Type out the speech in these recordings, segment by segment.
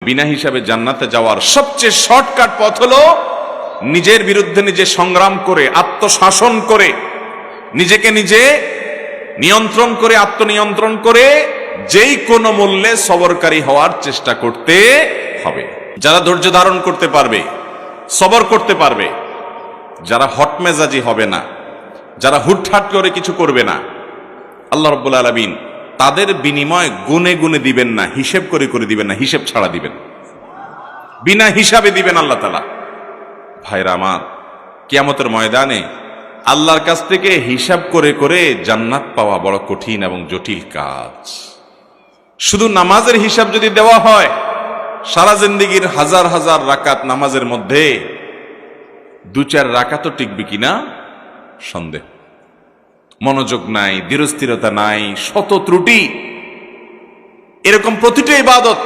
বিনা হিসাবে জান্নাতে যাওয়ার সবচেয়ে শর্টকাট পথ হলো নিজের বিরুদ্ধে নিজে সংগ্রাম করে, আত্মশাসন করে, নিজেকে নিজে নিয়ন্ত্রণ করে, আত্মনিয়ন্ত্রণ করে যেই কোনো মূল্যে সবরকারী হওয়ার চেষ্টা করতে হবে। যারা ধৈর্য ধারণ করতে পারবে, সবর করতে পারবে, যারা হটমেজাজি হবে না, যারা হুটহাট করে কিছু করবে না, আল্লাহ রাব্বুল আলামিন তাদের বিনিময় গুনে গুনে দিবেন না, হিসেব করে করে দিবেন না, হিসেব ছাড়া দিবেন, বিনা হিসাবে দিবেন আল্লাহ তাআলা। ভাইরা আমার, কিয়ামতের ময়দানে আল্লাহর কাছ থেকে হিসাব করে করে জান্নাত পাওয়া বড় কঠিন এবং জটিল কাজ। শুধু নামাজের হিসাব যদি দেওয়া হয়, সারা জিন্দেগির হাজার হাজার রাকাত নামাজের মধ্যে 2-4 রাকাতও টিকবে কিনা সন্দেহ। মনোযোগ নাই, দৃঢ়স্থিরতা নাই, শত ত্রুটি। এরকম প্রতিটা ইবাদত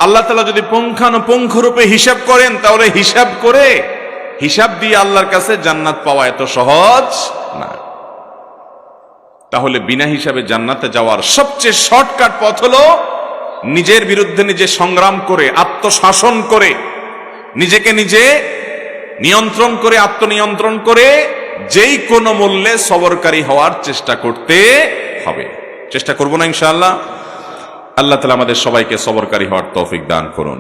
আল্লাহ তাআলা যদি পুঙ্খানুপুঙ্খ রূপে হিসাব করেন, তাহলে হিসাব দিয়ে আল্লাহর কাছে জান্নাত পাওয়া এত সহজ না। তাহলে বিনা হিসাবে জান্নাতে যাওয়ার সবচেয়ে শর্টকাট পথ হলো নিজের বিরুদ্ধে নিজে সংগ্রাম করে, আত্মশাসন করে, নিজেকে নিজে নিয়ন্ত্রণ করে, আত্মনিয়ন্ত্রণ করে যেই কোনো মূল্যে সবরকারী হওয়ার চেষ্টা করতে হবে। চেষ্টা করব না ইনশাআল্লাহ? আল্লাহ তাআলা আমাদের সবাইকে সবরকারী হওয়ার তৌফিক দান করুন।